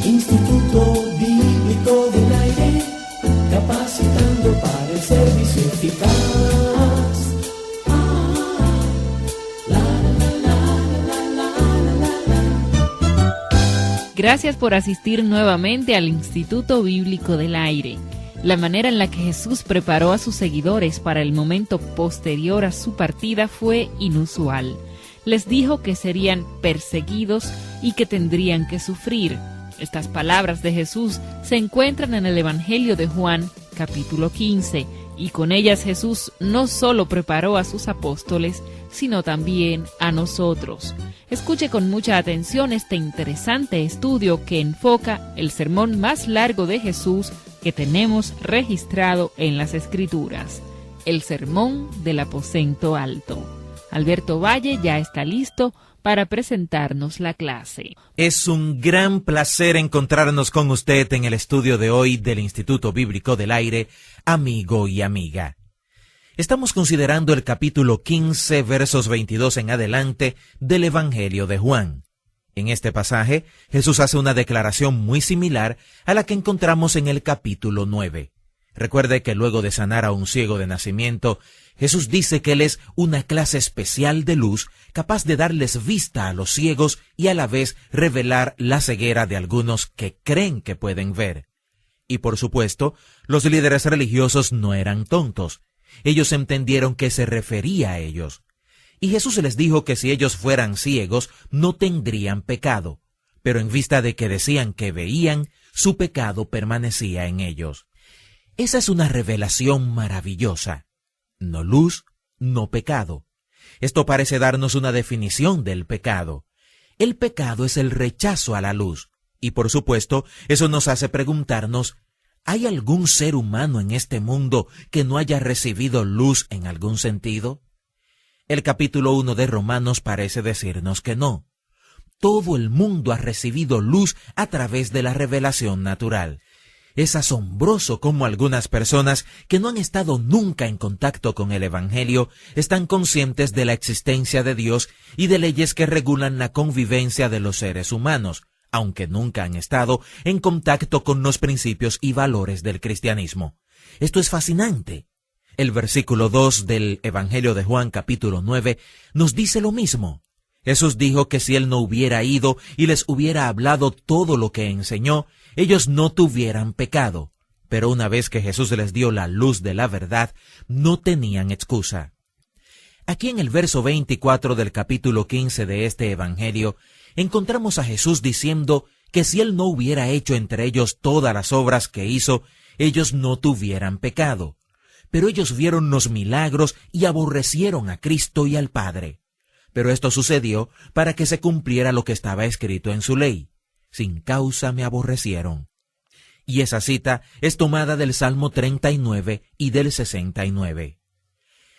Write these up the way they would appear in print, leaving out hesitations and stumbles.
Instituto Bíblico del Aire, capacitando para el servicio eficaz. Gracias por asistir nuevamente al Instituto Bíblico del Aire. La manera en la que Jesús preparó a sus seguidores para el momento posterior a su partida fue inusual. Les dijo que serían perseguidos y que tendrían que sufrir. Estas palabras de Jesús se encuentran en el Evangelio de Juan, capítulo 15, y con ellas Jesús no solo preparó a sus apóstoles, sino también a nosotros. Escuche con mucha atención este interesante estudio que enfoca el sermón más largo de Jesús que tenemos registrado en las Escrituras, el Sermón del Aposento Alto. Alberto Valle ya está listo para presentarnos la clase. Es un gran placer encontrarnos con usted en el estudio de hoy del Instituto Bíblico del Aire, amigo y amiga. Estamos considerando el capítulo 15, versos 22 en adelante del Evangelio de Juan. En este pasaje, Jesús hace una declaración muy similar a la que encontramos en el capítulo 9. Recuerde que luego de sanar a un ciego de nacimiento, Jesús dice que Él es una clase especial de luz capaz de darles vista a los ciegos y a la vez revelar la ceguera de algunos que creen que pueden ver. Y por supuesto, los líderes religiosos no eran tontos. Ellos entendieron que se refería a ellos. Y Jesús les dijo que si ellos fueran ciegos, no tendrían pecado. Pero en vista de que decían que veían, su pecado permanecía en ellos. Esa es una revelación maravillosa. No luz, no pecado. Esto parece darnos una definición del pecado. El pecado es el rechazo a la luz. Y por supuesto, eso nos hace preguntarnos, ¿hay algún ser humano en este mundo que no haya recibido luz en algún sentido? El capítulo 1 de Romanos parece decirnos que no. Todo el mundo ha recibido luz a través de la revelación natural. Es asombroso cómo algunas personas que no han estado nunca en contacto con el Evangelio están conscientes de la existencia de Dios y de leyes que regulan la convivencia de los seres humanos, aunque nunca han estado en contacto con los principios y valores del cristianismo. Esto es fascinante. El versículo 2 del Evangelio de Juan capítulo 9 nos dice lo mismo. Jesús dijo que si Él no hubiera ido y les hubiera hablado todo lo que enseñó, ellos no tuvieran pecado. Pero una vez que Jesús les dio la luz de la verdad, no tenían excusa. Aquí en el verso 24 del capítulo 15 de este Evangelio, encontramos a Jesús diciendo que si Él no hubiera hecho entre ellos todas las obras que hizo, ellos no tuvieran pecado. Pero ellos vieron los milagros y aborrecieron a Cristo y al Padre. Pero esto sucedió para que se cumpliera lo que estaba escrito en su ley. Sin causa me aborrecieron. Y esa cita es tomada del Salmo 39 y del 69.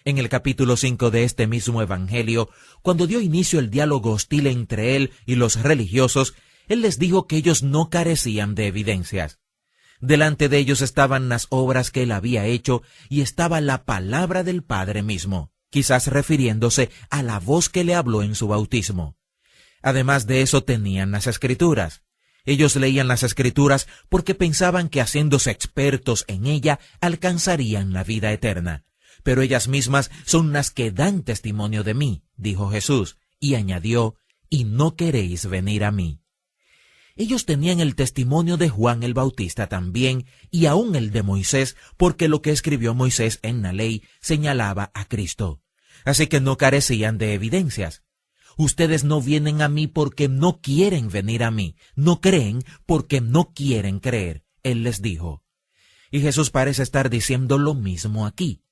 En el capítulo 5 de este mismo Evangelio, cuando dio inicio el diálogo hostil entre Él y los religiosos, Él les dijo que ellos no carecían de evidencias. Delante de ellos estaban las obras que Él había hecho y estaba la palabra del Padre mismo, quizás refiriéndose a la voz que le habló en su bautismo. Además de eso tenían las Escrituras. Ellos leían las Escrituras porque pensaban que haciéndose expertos en ella alcanzarían la vida eterna. Pero ellas mismas son las que dan testimonio de mí, dijo Jesús, y añadió, y no queréis venir a mí. Ellos tenían el testimonio de Juan el Bautista también, y aún el de Moisés, porque lo que escribió Moisés en la ley señalaba a Cristo. Así que no carecían de evidencias. Ustedes no vienen a mí porque no quieren venir a mí, no creen porque no quieren creer, Él les dijo. Y Jesús parece estar diciendo lo mismo aquí.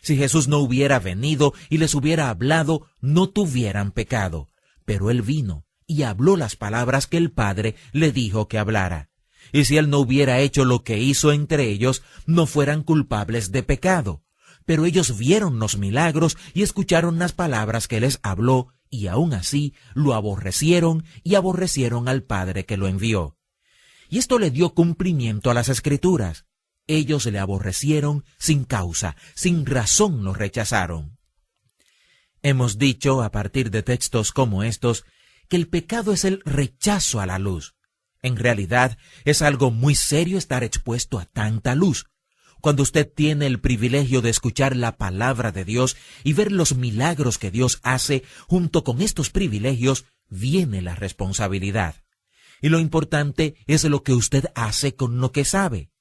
Si Jesús no hubiera venido y les hubiera hablado, no tuvieran pecado. Pero Él vino y habló las palabras que el Padre le dijo que hablara. Y si Él no hubiera hecho lo que hizo entre ellos, no fueran culpables de pecado. Pero ellos vieron los milagros y escucharon las palabras que les habló, y aún así lo aborrecieron y aborrecieron al Padre que lo envió. Y esto le dio cumplimiento a las Escrituras. Ellos le aborrecieron sin causa, sin razón lo rechazaron. Hemos dicho, a partir de textos como estos, que el pecado es el rechazo a la luz. En realidad, es algo muy serio estar expuesto a tanta luz. Cuando usted tiene el privilegio de escuchar la palabra de Dios y ver los milagros que Dios hace, junto con estos privilegios, viene la responsabilidad. Y lo importante es lo que usted hace con lo que sabe.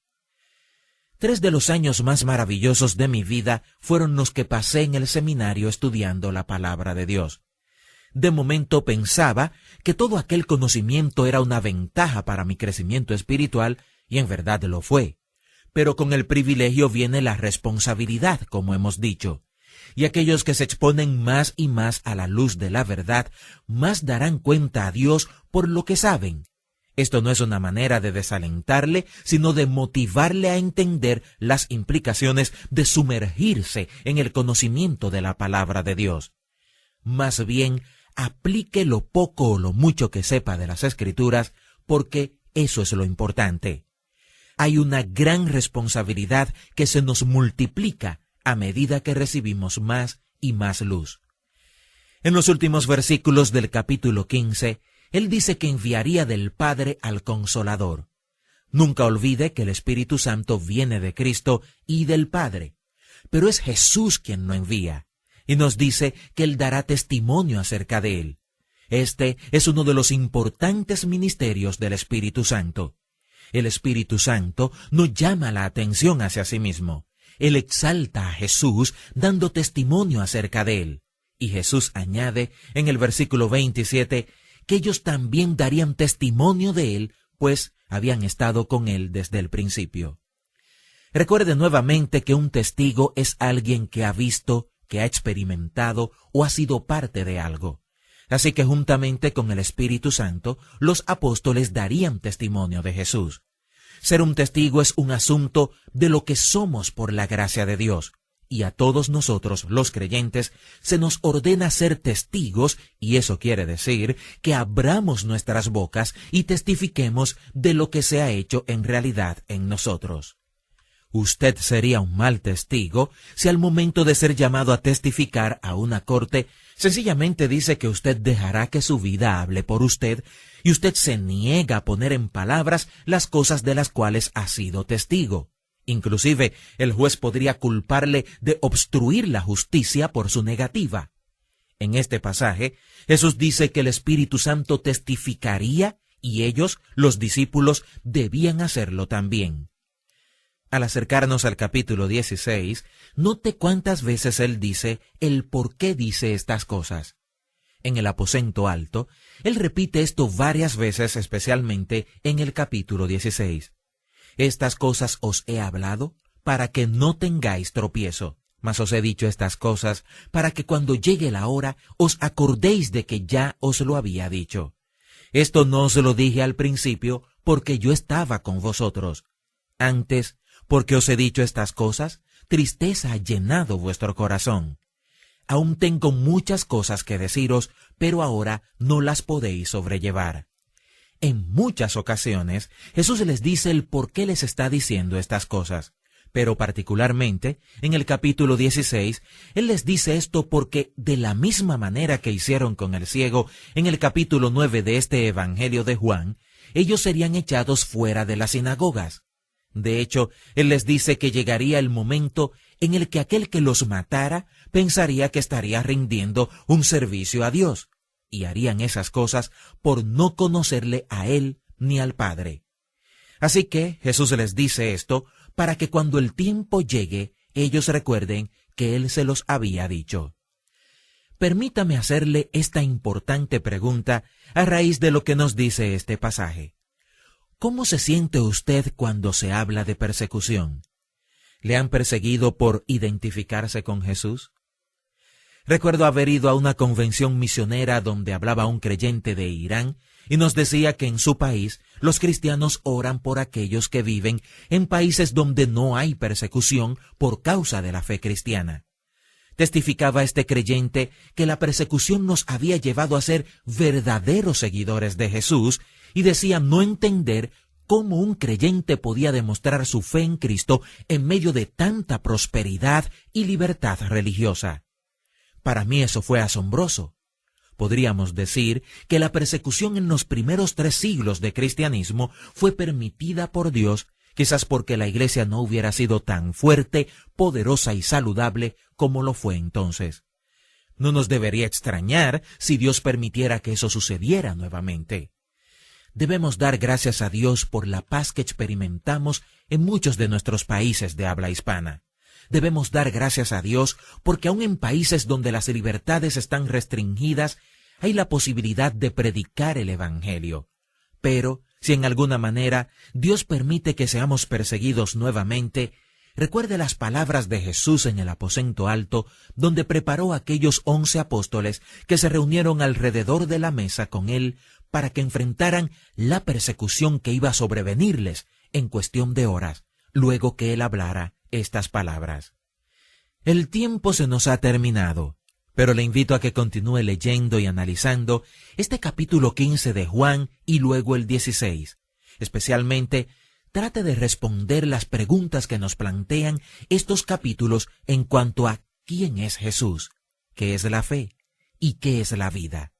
3 de los años más maravillosos de mi vida fueron los que pasé en el seminario estudiando la palabra de Dios. De momento pensaba que todo aquel conocimiento era una ventaja para mi crecimiento espiritual, y en verdad lo fue. Pero con el privilegio viene la responsabilidad, como hemos dicho. Y aquellos que se exponen más y más a la luz de la verdad, más darán cuenta a Dios por lo que saben. Esto no es una manera de desalentarle, sino de motivarle a entender las implicaciones de sumergirse en el conocimiento de la palabra de Dios. Más bien, aplique lo poco o lo mucho que sepa de las Escrituras, porque eso es lo importante. Hay una gran responsabilidad que se nos multiplica a medida que recibimos más y más luz. En los últimos versículos del capítulo 15, Él dice que enviaría del Padre al Consolador. Nunca olvide que el Espíritu Santo viene de Cristo y del Padre, pero es Jesús quien lo envía, y nos dice que Él dará testimonio acerca de Él. Este es uno de los importantes ministerios del Espíritu Santo. El Espíritu Santo no llama la atención hacia sí mismo. Él exalta a Jesús dando testimonio acerca de Él. Y Jesús añade en el versículo 27 que ellos también darían testimonio de Él, pues habían estado con Él desde el principio. Recuerde nuevamente que un testigo es alguien que ha visto, que ha experimentado o ha sido parte de algo. Así que juntamente con el Espíritu Santo, los apóstoles darían testimonio de Jesús. Ser un testigo es un asunto de lo que somos por la gracia de Dios, y a todos nosotros, los creyentes, se nos ordena ser testigos, y eso quiere decir que abramos nuestras bocas y testifiquemos de lo que se ha hecho en realidad en nosotros. Usted sería un mal testigo si al momento de ser llamado a testificar a una corte, sencillamente dice que usted dejará que su vida hable por usted y usted se niega a poner en palabras las cosas de las cuales ha sido testigo. Inclusive, el juez podría culparle de obstruir la justicia por su negativa. En este pasaje, Jesús dice que el Espíritu Santo testificaría y ellos, los discípulos, debían hacerlo también. Al acercarnos al capítulo 16, note cuántas veces Él dice el por qué dice estas cosas. En el aposento alto, Él repite esto varias veces, especialmente en el capítulo 16. Estas cosas os he hablado para que no tengáis tropiezo, mas os he dicho estas cosas para que cuando llegue la hora os acordéis de que ya os lo había dicho. Esto no os lo dije al principio porque yo estaba con vosotros. Antes, porque os he dicho estas cosas, tristeza ha llenado vuestro corazón. Aún tengo muchas cosas que deciros, pero ahora no las podéis sobrellevar. En muchas ocasiones, Jesús les dice el por qué les está diciendo estas cosas, pero particularmente, en el capítulo 16, Él les dice esto porque, de la misma manera que hicieron con el ciego, en el capítulo 9 de este Evangelio de Juan, ellos serían echados fuera de las sinagogas. De hecho, Él les dice que llegaría el momento en el que aquel que los matara pensaría que estaría rindiendo un servicio a Dios, y harían esas cosas por no conocerle a Él ni al Padre. Así que Jesús les dice esto para que cuando el tiempo llegue, ellos recuerden que Él se los había dicho. Permítame hacerle esta importante pregunta a raíz de lo que nos dice este pasaje. ¿Cómo se siente usted cuando se habla de persecución? ¿Le han perseguido por identificarse con Jesús? Recuerdo haber ido a una convención misionera donde hablaba un creyente de Irán y nos decía que en su país los cristianos oran por aquellos que viven en países donde no hay persecución por causa de la fe cristiana. Testificaba este creyente que la persecución nos había llevado a ser verdaderos seguidores de Jesús y decía no entender cómo un creyente podía demostrar su fe en Cristo en medio de tanta prosperidad y libertad religiosa. Para mí eso fue asombroso. podríamos decir que la persecución en los primeros 3 siglos de cristianismo fue permitida por Dios, quizás porque la Iglesia no hubiera sido tan fuerte, poderosa y saludable como lo fue entonces. No nos debería extrañar si Dios permitiera que eso sucediera nuevamente. Debemos dar gracias a Dios por la paz que experimentamos en muchos de nuestros países de habla hispana. Debemos dar gracias a Dios porque aun en países donde las libertades están restringidas, hay la posibilidad de predicar el Evangelio. Pero, si en alguna manera Dios permite que seamos perseguidos nuevamente, recuerde las palabras de Jesús en el aposento alto, donde preparó a aquellos 11 apóstoles que se reunieron alrededor de la mesa con él para que enfrentaran la persecución que iba a sobrevenirles en cuestión de horas, luego que él hablara estas palabras. El tiempo se nos ha terminado, pero le invito a que continúe leyendo y analizando este capítulo 15 de Juan y luego el 16. Especialmente, trate de responder las preguntas que nos plantean estos capítulos en cuanto a quién es Jesús, qué es la fe y qué es la vida.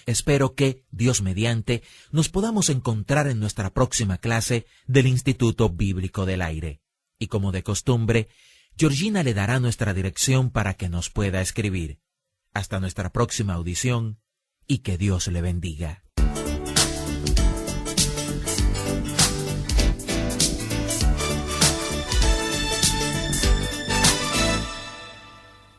Espero que, Dios mediante, nos podamos encontrar en nuestra próxima clase del Instituto Bíblico del Aire. Y como de costumbre, Georgina le dará nuestra dirección para que nos pueda escribir. Hasta nuestra próxima audición y que Dios le bendiga.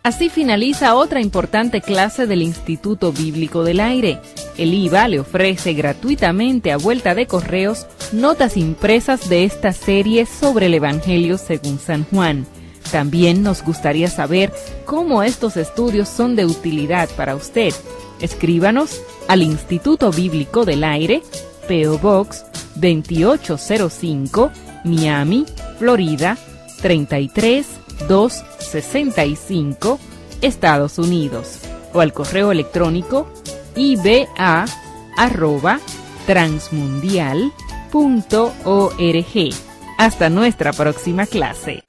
Así finaliza otra importante clase del Instituto Bíblico del Aire. El IVA le ofrece gratuitamente a vuelta de correos notas impresas de esta serie sobre el Evangelio según San Juan. También nos gustaría saber cómo estos estudios son de utilidad para usted. Escríbanos al Instituto Bíblico del Aire, P.O. Box 2805, Miami, Florida 33265, Estados Unidos, o al correo electrónico iba@transmundial.org. Hasta nuestra próxima clase.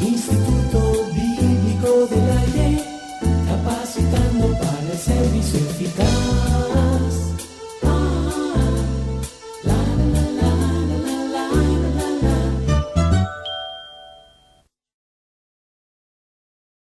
Instituto Bíblico del Aire, capacitando para el servicio eficaz.